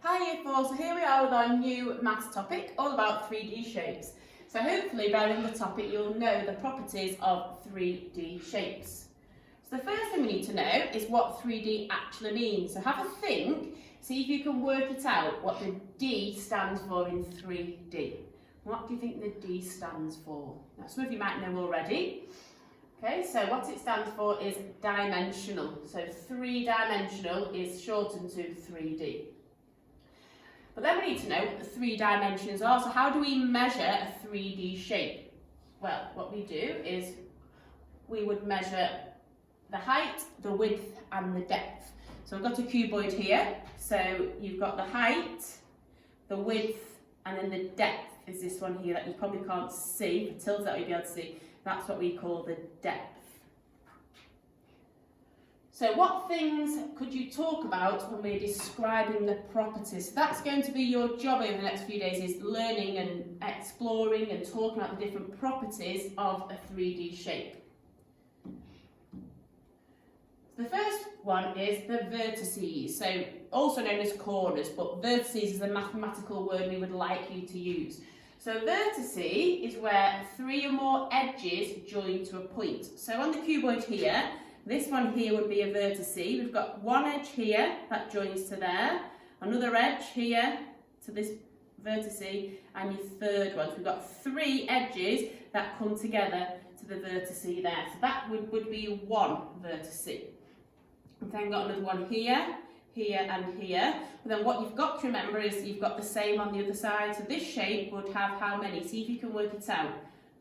Hi Year 4, so here we are with our new maths topic, all about 3D shapes. So hopefully by the end of the topic you'll know the properties of 3D shapes. So the first thing we need to know is what 3D actually means. So have a think, see if you can work it out what the D stands for in 3D. What do you think the D stands for? Now some of you might know already. Okay, so what it stands for is dimensional. So three-dimensional is shortened to 3D. But then we need to know what the three dimensions are. So how do we measure a 3D shape? Well, what we do is we would measure the height, the width and the depth. So we've got a cuboid here. So you've got the height, the width and then the depth is this one here that you probably can't see. If it tilts out you'll be able to see. That's what we call the depth. So what things could you talk about when we're describing the properties? So that's going to be your job over the next few days, is learning and exploring and talking about the different properties of a 3D shape. The first one is the vertices, so also known as corners, but vertices is a mathematical word we would like you to use. So vertice is where three or more edges join to a point. So on the cuboid here, this one here would be a vertice. We've got one edge here that joins to there, another edge here to this vertice, and your third one. So we've got three edges that come together to the vertice there. So that would be one vertice. We've then got another one here, here and here. But then what you've got to remember is you've got the same on the other side. So this shape would have how many? See if you can work it out.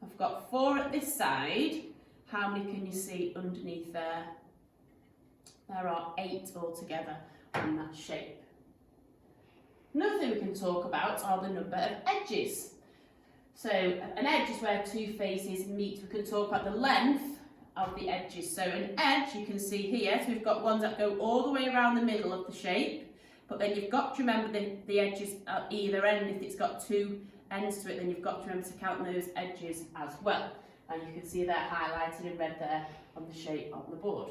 I've got 4 at this side. How many can you see underneath there? There are 8 altogether on that shape. Another thing we can talk about are the number of edges. So an edge is where two faces meet. We can talk about the length of the edges. So an edge you can see here, so we've got ones that go all the way around the middle of the shape, but then you've got to remember the edges at either end. If it's got 2 ends to it, then you've got to remember to count those edges as well. And you can see they're highlighted in red there on the shape on the board.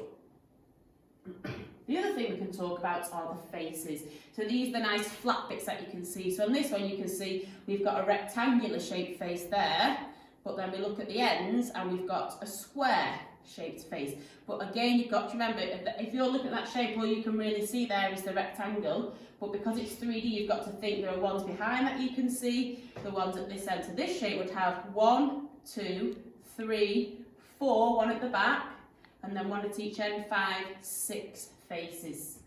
The other thing we can talk about are the faces. So these are the nice flat bits that you can see. So on this one you can see we've got a rectangular shaped face there, but then we look at the ends and we've got a square shaped face. But again, you've got to remember, if you're looking at that shape, all you can really see there is the rectangle, but because it's 3D, you've got to think there are ones behind that you can see, the ones at this end. So this shape would have 1, 2, 3, 4, one at the back, and then one at each end, 5, 6 faces.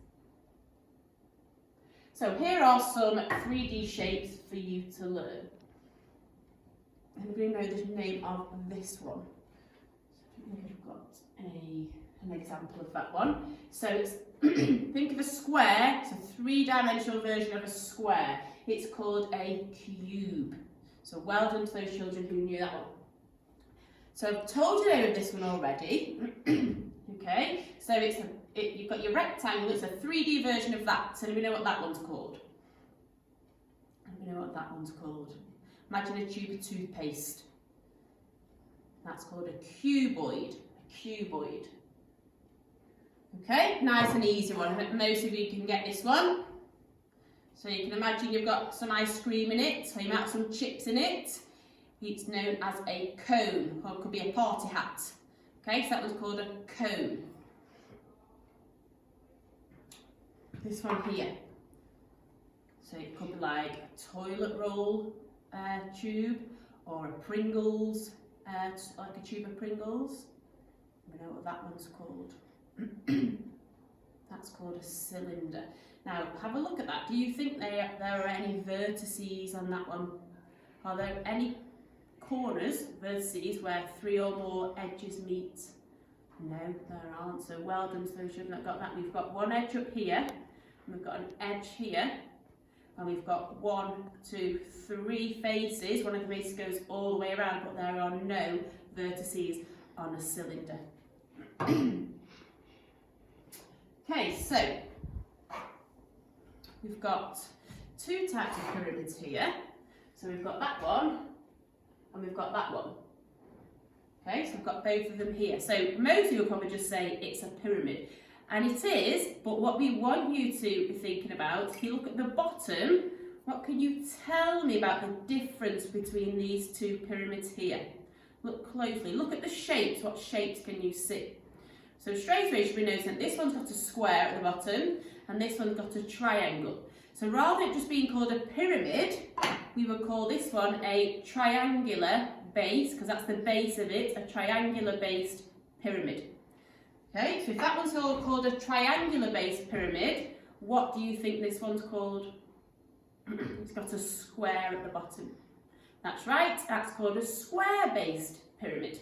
So here are some 3D shapes for you to learn. Anybody know the name of this one? I think I've got an example of that one. So it's think of a square, it's a 3-dimensional version of a square. It's called a cube. So well done to those children who knew that one. So I've told you the name of this one already. Okay, so you've got your rectangle, it's a 3D version of that. So do we know what that one's called? Do we know what that one's called? Imagine a tube of toothpaste. That's called a cuboid. A cuboid. Okay, nice and easy one. I hope most of you can get this one. So you can imagine you've got some ice cream in it, so you might have some chips in it. It's known as a cone, or it could be a party hat. Okay, so that one's called a cone. This one here. So it could be like a toilet roll tube, or a Pringles, like a tube of Pringles. We know what that one's called. That's called a cylinder. Now have a look at that. Do you think there are any vertices on that one? Are there any corners, vertices, where 3 or more edges meet? No, there aren't. So well done to those children that got that. We've got one edge up here, and we've got an edge here, and we've got 1, 2, 3 faces. One of the faces goes all the way around, but there are no vertices on a cylinder. Okay, so we've got 2 types of pyramids here. So we've got that one, and we've got that one. Okay, so we've got both of them here. So most people will probably just say it's a pyramid. And it is, but what we want you to be thinking about, if you look at the bottom, what can you tell me about the difference between these two pyramids here? Look closely, look at the shapes, what shapes can you see? So straight away you should be noticing this one's got a square at the bottom and this one's got a triangle. So rather than it just being called a pyramid, we would call this one a triangular base, because that's the base of it, a triangular based pyramid. Okay, so if that one's called a triangular based pyramid, what do you think this one's called? It's got a square at the bottom. That's right, that's called a square based pyramid.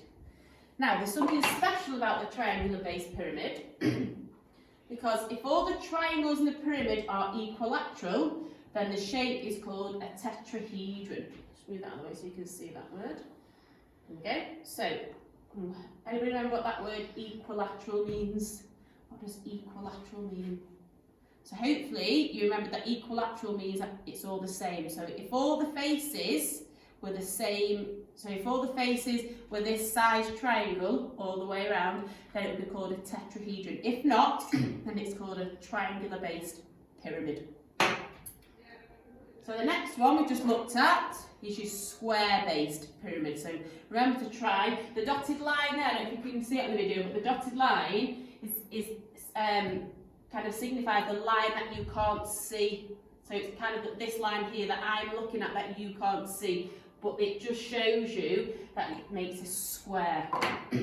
Now, there's something special about the triangular based pyramid, because if all the triangles in the pyramid are equilateral, then the shape is called a tetrahedron. Just move that out of the way so you can see that word. Okay, so, anybody remember what that word equilateral means? What does equilateral mean? So hopefully you remember that equilateral means that it's all the same. So if all the faces were the same, so if all the faces were this size triangle all the way around, then it would be called a tetrahedron. If not, then it's called a triangular based pyramid. So the next one we just looked at is your square based pyramid. So remember to try the dotted line there. I don't know if you can see it on the video, but the dotted line is kind of signifies the line that you can't see. So it's kind of this line here that I'm looking at that you can't see, but it just shows you that it makes a square. We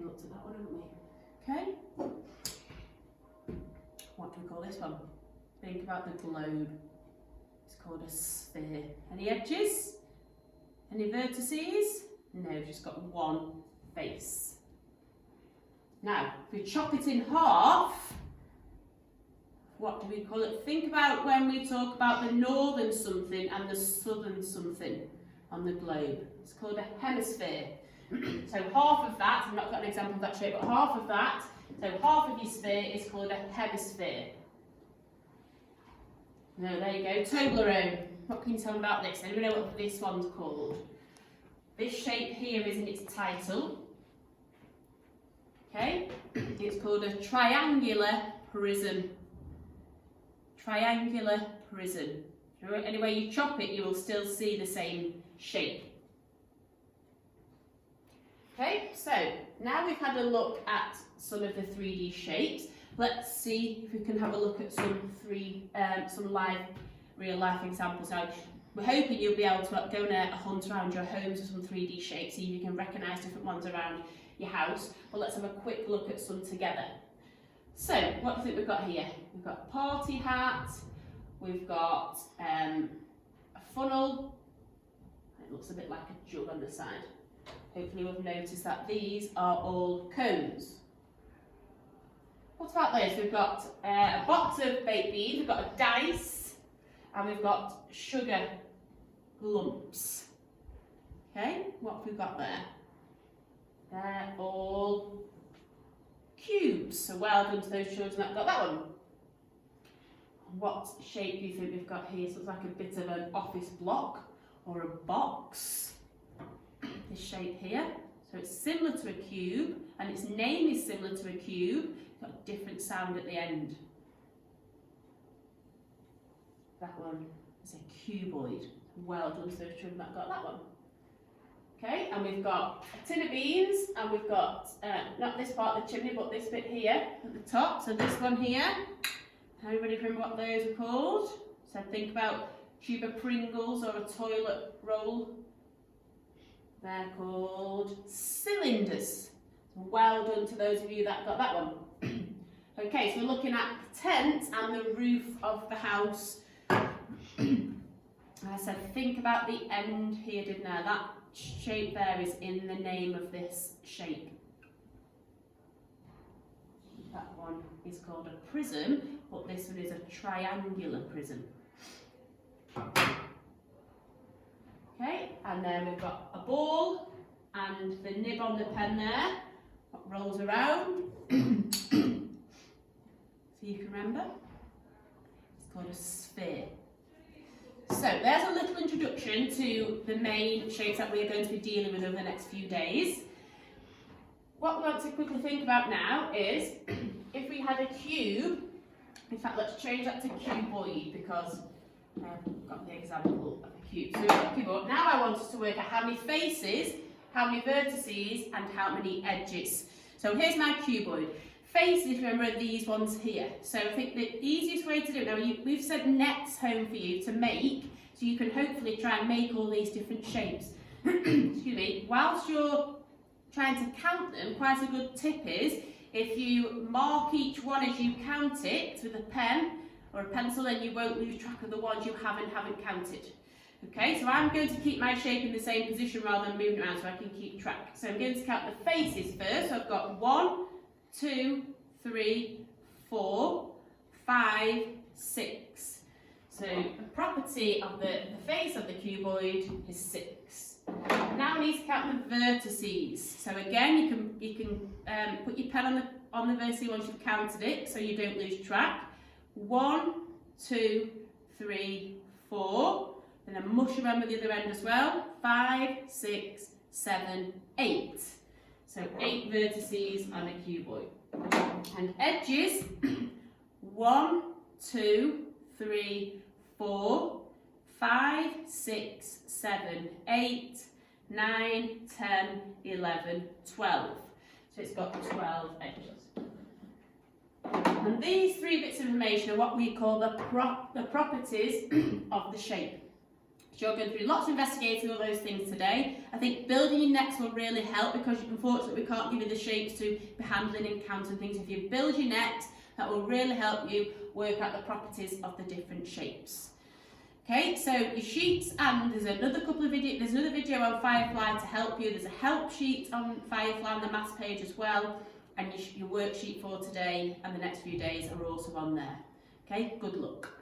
looked at that one, haven't we? Okay. What do we call this one? Think about the globe. It's called a sphere. Any edges? Any vertices? No, just got one face. Now, if we chop it in half, what do we call it? Think about when we talk about the northern something and the southern something on the globe. It's called a hemisphere. So half of that, I've not got an example of that shape, but half of that, so half of your sphere is called a hemisphere. No, there you go, Toblerone. What can you tell me about this? Anybody know what this one's called? This shape here is in its title. Okay, it's called a triangular prism. Triangular prism. Any way you chop it, you will still see the same shape. Okay, so now we've had a look at some of the 3D shapes. Let's see if we can have a look at some real life examples. Now, we're hoping you'll be able to go on a hunt around your homes for some 3D shapes, see if you can recognise different ones around your house. But let's have a quick look at some together. So, what do you think we've got here? We've got a party hat, we've got a funnel, it looks a bit like a jug on the side. Hopefully we've noticed that these are all cones. What about those? We've got a box of baked beans, we've got a dice, and we've got sugar lumps. Okay, what have we got there? They're all cubes, so well done to those children that got that one. What shape do you think we've got here? So it's like a bit of an office block or a box. This shape here. So it's similar to a cube, and its name is similar to a cube. It's got a different sound at the end. That one is a cuboid. Well done to those children that got that one. Okay, and we've got a tin of beans, and we've got, not this part of the chimney, but this bit here at the top. So this one here. Everybody remember what those are called? So think about tube of Pringles or a toilet roll. They're called cylinders. Well done to those of you that got that one. Okay, so we're looking at the tent and the roof of the house. I said think about the end here, didn't I? That shape there is in the name of this shape. That one is called a prism, but this one is a triangular prism. Okay, and then we've got a ball and the nib on the pen there, that rolls around. So you can remember? It's called a sphere. So there's a little introduction to the main shapes that we're going to be dealing with over the next few days. what we want to quickly think about now is if we had a cube, in fact let's change that to cuboid because I've got the example of a cube. So we've got a cuboid. Now I want us to work out how many faces, how many vertices and how many edges. So here's my cuboid. Faces, remember, are these ones here. So I think the easiest way to do it, now we've said nets home for you to make, so you can hopefully try and make all these different shapes. Excuse me. Whilst you're trying to count them, quite a good tip is if you mark each one as you count it with a pen or a pencil, then you won't lose track of the ones you haven't counted. Okay, so I'm going to keep my shape in the same position rather than moving around so I can keep track. So I'm going to count the faces first. So I've got 1, 2, 3, 4, 5, 6. So the property of the face of the cuboid is 6. Now I need to count the vertices. So again, you can put your pen on the vertice once you've counted it, so you don't lose track. 1, 2, 3, 4. And then mush around with the other end as well. 5, 6, 7, 8. So 8 vertices on a cuboid. And edges, 1, 2, 3, 4, 5, 6, 7, 8, 9, 10, 11, 12. So it's got 12 edges. And these 3 bits of information are what we call the properties of the shape. So you're going through lots of investigating all those things today. I think building your nets will really help because unfortunately we can't give you the shapes to be handling and counting things. If you build your net, that will really help you work out the properties of the different shapes. Okay, so your sheets, and there's another video on Firefly to help you. There's a help sheet on Firefly on the maths page as well, and your worksheet for today and the next few days are also on there. Okay, good luck.